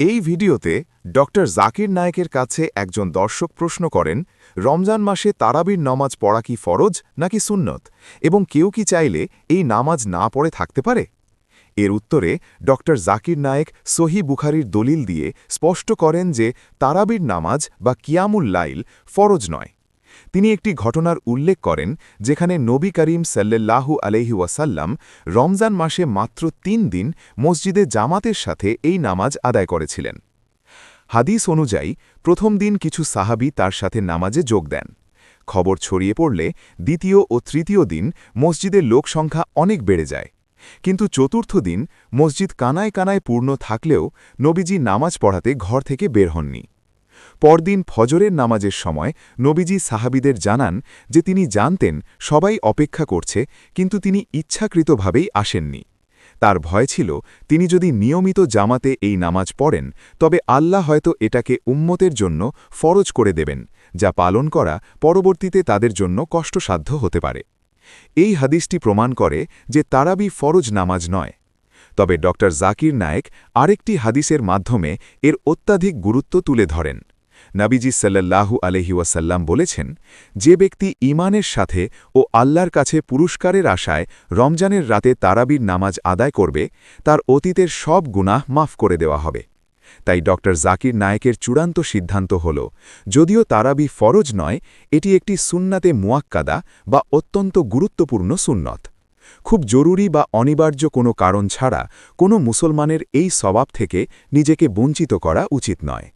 এই ভিডিওতে ডক্টর জাকির নায়েকের কাছে একজন দর্শক প্রশ্ন করেন, রমজান মাসে তারাবির নামাজ পড়া কি ফরজ নাকি সুন্নত, এবং কেউ কি চাইলে এই নামাজ না পড়ে থাকতে পারে? এর উত্তরে ডক্টর জাকির নায়েক সহি বুখারির দলিল দিয়ে স্পষ্ট করেন যে তারাবির নামাজ বা কিয়ামুল লাইল ফরজ নয়। তিনি একটি ঘটনার উল্লেখ করেন যেখানে নবী করিম সাল্লাল্লাহু আলাইহি ওয়াসাল্লাম রমজান মাসে মাত্র ৩ দিন মসজিদে জামাতের সাথে এই নামাজ আদায় করেছিলেন। হাদিস অনুযায়ী প্রথম দিন কিছু সাহাবী তার সাথে নামাজে যোগ দেন। খবর ছড়িয়ে পড়লে দ্বিতীয় ও তৃতীয় দিন মসজিদের লোকসংখ্যা অনেক বেড়ে যায়। কিন্তু চতুর্থ দিন মসজিদ কানায় কানায় পূর্ণ থাকলেও নবীজি নামাজ পড়াতে ঘর থেকে বের হননি। পরদিন ফজরের নামাজের সময় নবীজি সাহাবীদের জানান যে তিনি জানতেন সবাই অপেক্ষা করছে, কিন্তু তিনি ইচ্ছাকৃতভাবেই আসেননি। তার ভয় ছিল তিনি যদি নিয়মিত জামাতে এই নামাজ পড়েন তবে আল্লাহ হয়তো এটাকে উম্মতের জন্য ফরজ করে দেবেন, যা পালন করা পরবর্তীতে তাদের জন্য কষ্টসাধ্য হতে পারে। এই হাদিসটি প্রমাণ করে যে তারাবি ফরজ নামাজ নয়। তবে ডক্টর জাকির নায়েক আরেকটি হাদিসের মাধ্যমে এর অত্যাধিক গুরুত্ব তুলে ধরেন। নবীজি সাল্লাল্লাহু আলাইহি ওয়াসাল্লাম বলেছেন, যে ব্যক্তি ঈমানের সাথে ও আল্লাহর কাছে পুরস্কারের আশায় রমজানের রাতে তারাবির নামাজ আদায় করবে, তার অতীতের সব গুনাহ মাফ করে দেওয়া হবে। তাই ডক্টর জাকির নায়েকের চূড়ান্ত সিদ্ধান্ত হল, যদিও তারাবি ফরজ নয়, এটি একটি সুন্নাতে মুয়াক্কাদা বা অত্যন্ত গুরুত্বপূর্ণ সুন্নত। খুব জরুরি বা অনিবার্য কোনো কারণ ছাড়া কোনো মুসলমানের এই সওয়াব থেকে নিজেকে বঞ্চিত করা উচিত নয়।